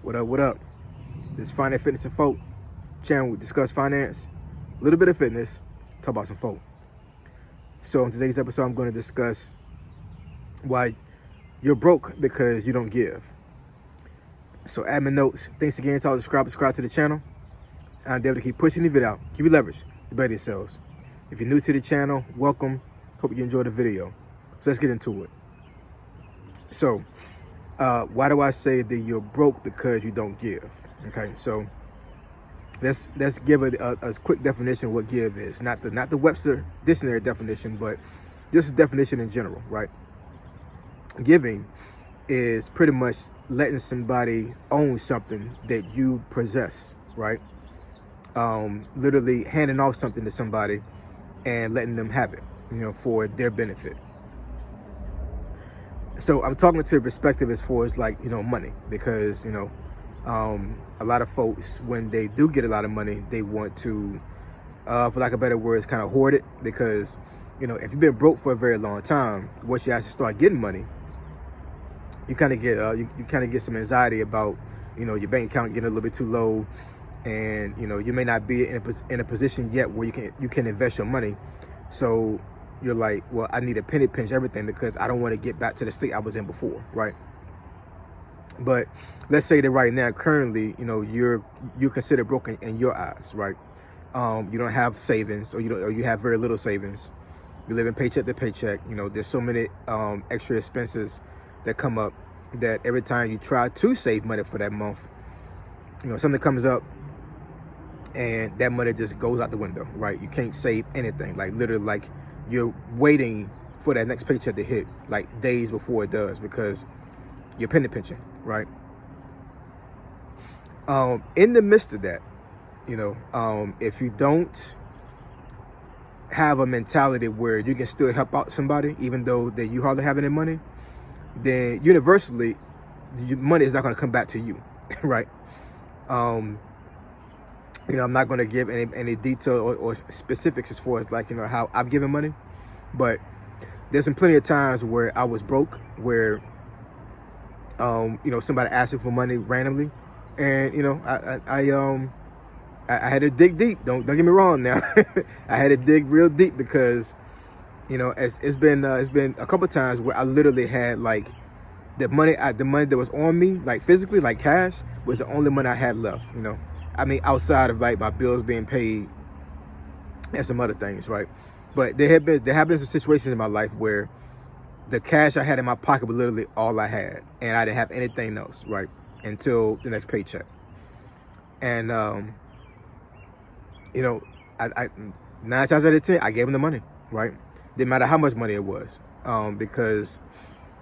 What up, what up? This is Finance, Fitness, and Folk channel. We discuss finance, a little bit of fitness, talk about some folk. So in today's episode, I'm going to discuss why you're broke because you don't give. So admin notes, thanks again to all the subscribe to the channel. I'm able to keep pushing the video out. Give you leverage to better yourselves. If you're new to the channel, welcome. Hope you enjoy the video. So let's get into it. So, why do I say that you're broke because you don't give? Okay, so let's give a quick definition of what give is. Not the Webster dictionary definition, but just a definition in general, right? Giving is pretty much letting somebody own something that you possess, right? Literally handing off something to somebody and letting them have it, for their benefit. So I'm talking to the perspective as far as like, money, because, a lot of folks, when they do get a lot of money, they want to, for lack of better words, kind of hoard it, because, if you've been broke for a very long time, once you actually start getting money, you kind of get, you kind of get some anxiety about, your bank account getting a little bit too low, and, you may not be in a position yet where you can invest your money. So you're like, well, I need to penny pinch everything because I don't want to get back to the state I was in before, right? But let's say that right now, currently, you're considered broken in your eyes, right? You don't have savings, or you have very little savings. You live in paycheck to paycheck. There's so many extra expenses that come up that every time you try to save money for that month, something comes up and that money just goes out the window, right? You can't save anything, like literally, like you're waiting for that next paycheck to hit like days before it does because you're penny pinching, right? In the midst of that, if you don't have a mentality where you can still help out somebody, even though that you hardly have any money, then universally, money is not going to come back to you, right? I'm not going to give any detail or specifics as far as like, how I've given money, but there's been plenty of times where I was broke, where, somebody asked me for money randomly, and, I had to dig deep. Don't get me wrong now. I had to dig real deep because, it's been a couple of times where I literally had like the money that was on me, like physically, like cash, was the only money I had left, outside of like my bills being paid and some other things, right? But there have been some situations in my life where the cash I had in my pocket was literally all I had, and I didn't have anything else, right, until the next paycheck. And I 9 times out of 10, I gave them the money, right? Didn't matter how much money it was, because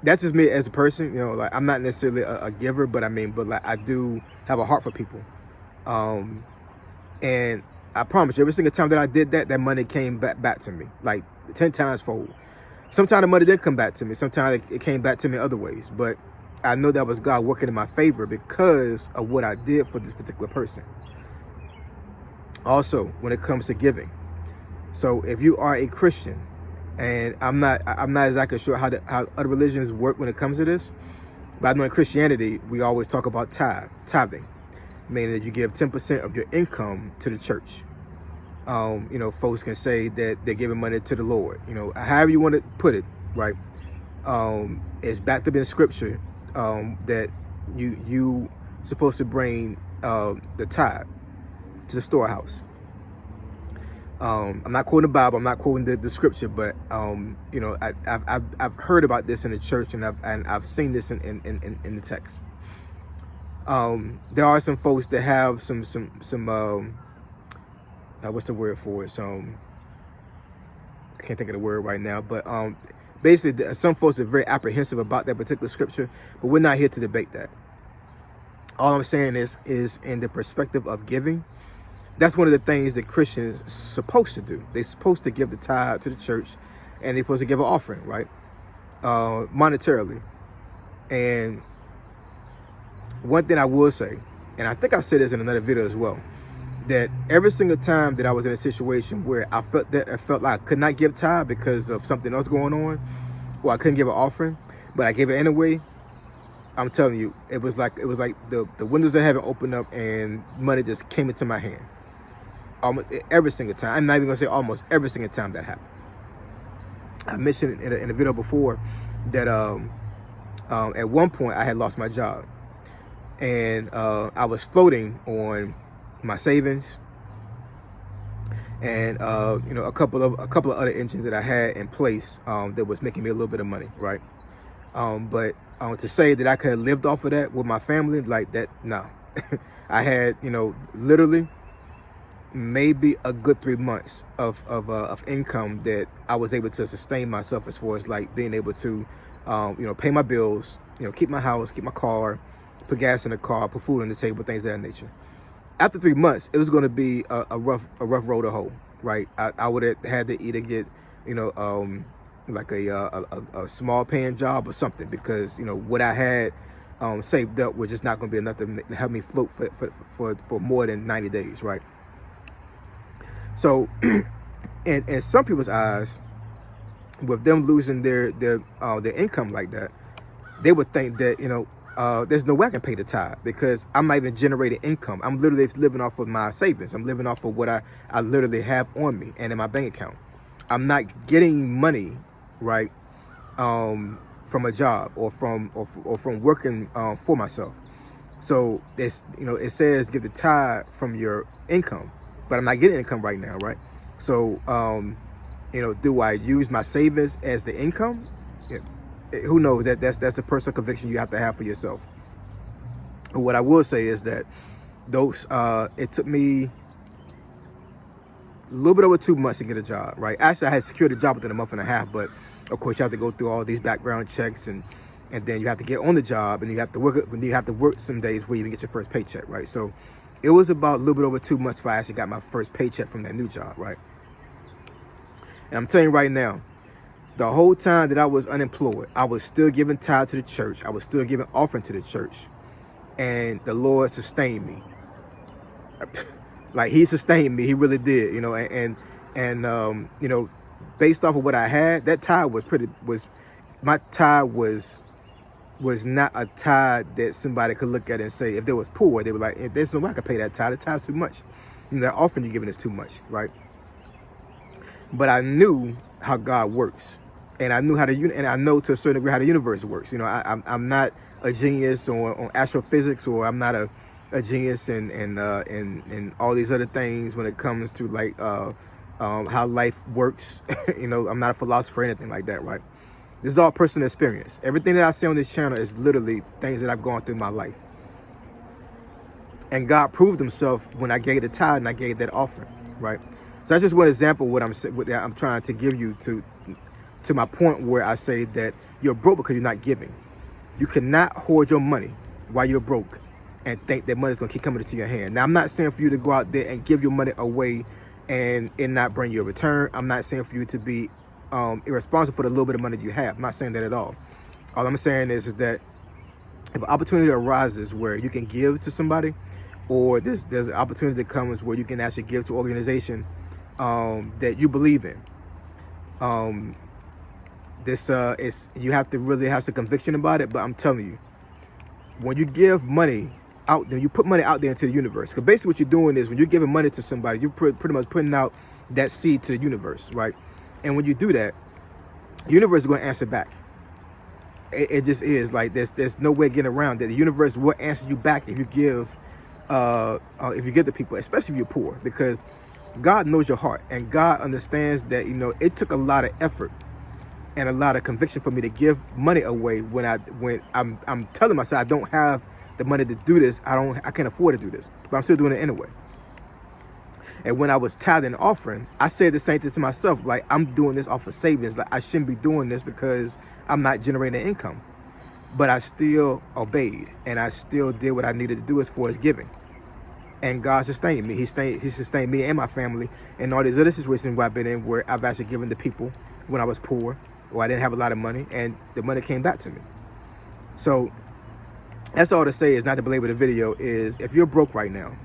that's just me as a person. Like I'm not necessarily a giver, but like I do have a heart for people. And I promise you, every single time that I did that, that money came back to me, like 10 times fold. Sometimes the money did come back to me. Sometimes it came back to me other ways. But I know that was God working in my favor because of what I did for this particular person. Also, when it comes to giving. So if you are a Christian, and I'm not exactly sure how other religions work when it comes to this, but I know in Christianity, we always talk about tithing. Meaning that you give 10% of your income to the church. Folks can say that they're giving money to the Lord. However you want to put it, right? It's backed up in Scripture that you supposed to bring the tithe to the storehouse. I'm not quoting the Bible. I'm not quoting the Scripture, but I've heard about this in the church, and I've seen this in the text. There are some folks that have some what's the word for it? I can't think of the word right now, but basically some folks are very apprehensive about that particular scripture, but we're not here to debate that. All I'm saying is in the perspective of giving, that's one of the things that Christians are supposed to do. They're supposed to give the tithe to the church, and they're supposed to give an offering, right? Monetarily. And one thing I will say, and I think I said this in another video as well, that every single time that I was in a situation where I felt like I could not give tithe because of something else going on, or I couldn't give an offering, but I gave it anyway, I'm telling you, it was like the windows of heaven opened up and money just came into my hand. Almost every single time. I'm not even gonna say almost every single time that happened. I mentioned in a video before that at one point I had lost my job, and I was floating on my savings and you know, a couple of other engines that I had in place that was making me a little bit of money, right? But to say that I could have lived off of that with my family like that, no. I had, you know, literally maybe a good 3 months of income that I was able to sustain myself, as far as like being able to, you know, pay my bills, you know, keep my house, keep my car, put gas in the car, put food on the table, things of that nature. After 3 months, it was going to be a rough road to hoe, right? I would have had to either get, you know, like a small paying job or something, because, you know, what I had saved up was just not going to be enough to help me float for more than 90 days, right? So, in some people's eyes, with them losing their income like that, they would think that, you know, there's no way I can pay the tithe, because I'm not even generating income. I'm literally living off of my savings. I'm living off of what I literally have on me and in my bank account. I'm not getting money, right, from a job or from working for myself. So it's, you know, it says give the tithe from your income, but I'm not getting income right now, right? So you know, do I use my savings as the income? Yeah. Who knows? That's a personal conviction you have to have for yourself. What I will say is that those it took me a little bit over 2 months to get a job, right? Actually, I had secured a job within a month and a half, but of course you have to go through all these background checks, and then you have to get on the job, and you have to work some days before you even get your first paycheck, right? So it was about a little bit over 2 months before I actually got my first paycheck from that new job, right? And I'm telling you right now, the whole time that I was unemployed, I was still giving tithe to the church. I was still giving offering to the church. And the Lord sustained me. Like, he sustained me. He really did, you know. And you know, based off of what I had, that tithe my tithe was not a tithe that somebody could look at and say, if they was poor, they were like, there's no way I could pay that tithe. The tithe's too much. You know, that offering you're giving is too much, right? But I knew how God works, and I knew and I know to a certain degree how the universe works. You know, I'm not a genius on astrophysics, or I'm not a genius in all these other things when it comes to like how life works. You know, I'm not a philosopher or anything like that, right? This is all personal experience. Everything that I say on this channel is literally things that I've gone through in my life. And God proved himself when I gave the tithe and I gave that offering, right? So that's just one example of what I'm trying to give you to my point where I say that you're broke because you're not giving. You cannot hoard your money while you're broke and think that money's going to keep coming into your hand. Now, I'm not saying for you to go out there and give your money away and it not bring you a return. I'm not saying for you to be irresponsible for the little bit of money you have. I'm not saying that at all. All I'm saying is that if an opportunity arises where you can give to somebody, or there's an opportunity that comes where you can actually give to an organization that you believe in, you have to really have some conviction about it. But I'm telling you, when you give money out there, you put money out there into the universe. Because basically what you're doing is, when you're giving money to somebody, you're pretty much putting out that seed to the universe, right? And when you do that, the universe is going to answer back. It just is. Like, there's no way getting around that. The universe will answer you back if you give to people, especially if you're poor, because God knows your heart, and God understands that, you know, it took a lot of effort and a lot of conviction for me to give money away when I'm telling myself I don't have the money to do this. I can't afford to do this, but I'm still doing it anyway. And when I was tithing and offering, I said the same thing to myself, like, I'm doing this off of savings. Like, I shouldn't be doing this because I'm not generating income. But I still obeyed, and I still did what I needed to do as far as giving. And God sustained me. He sustained me and my family and all these other situations where I've been in, where I've actually given to people when I was poor or I didn't have a lot of money, and the money came back to me. So that's all to say, is not to belabor the video, is if you're broke right now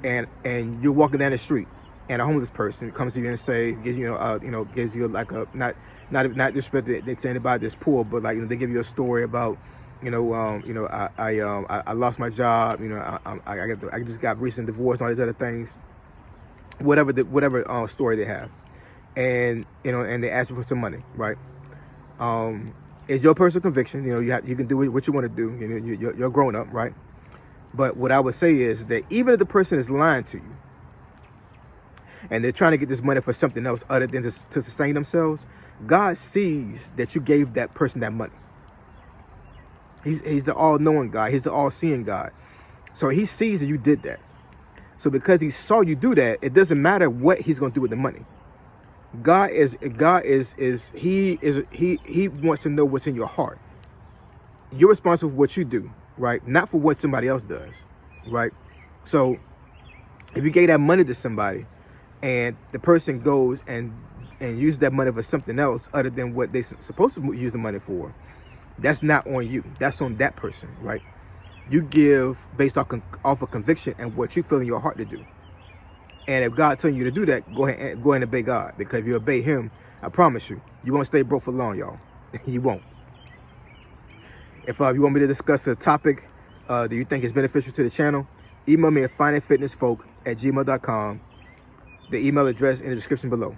and you're walking down the street and a homeless person comes to you and says, gives you like a, not disrespect to anybody that's poor, but like, they give you a story about I lost my job. I just got recent divorce and all these other things. Whatever story they have, and and they ask you for some money, right? It's your personal conviction. You can do what you want to do. You're grown up, right? But what I would say is that even if the person is lying to you and they're trying to get this money for something else other than to sustain themselves, God sees that you gave that person that money. He's the all-knowing God. He's the all-seeing God. So he sees that you did that. So because he saw you do that, it doesn't matter what he's going to do with the money. He wants to know what's in your heart. You're responsible for what you do, right? Not for what somebody else does, right? So if you gave that money to somebody and the person goes and uses that money for something else other than what they're supposed to use the money for, that's not on you. That's on that person, right? You give based off of conviction and what you feel in your heart to do. And if God telling you to do that, go ahead and obey God. Because if you obey him, I promise you, you won't stay broke for long, y'all. You won't. If you want me to discuss a topic that you think is beneficial to the channel, email me at findingfitnessfolk@gmail.com. The email address in the description below.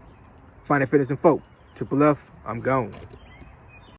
Finding Fitness and Folk, Triple F, I'm gone.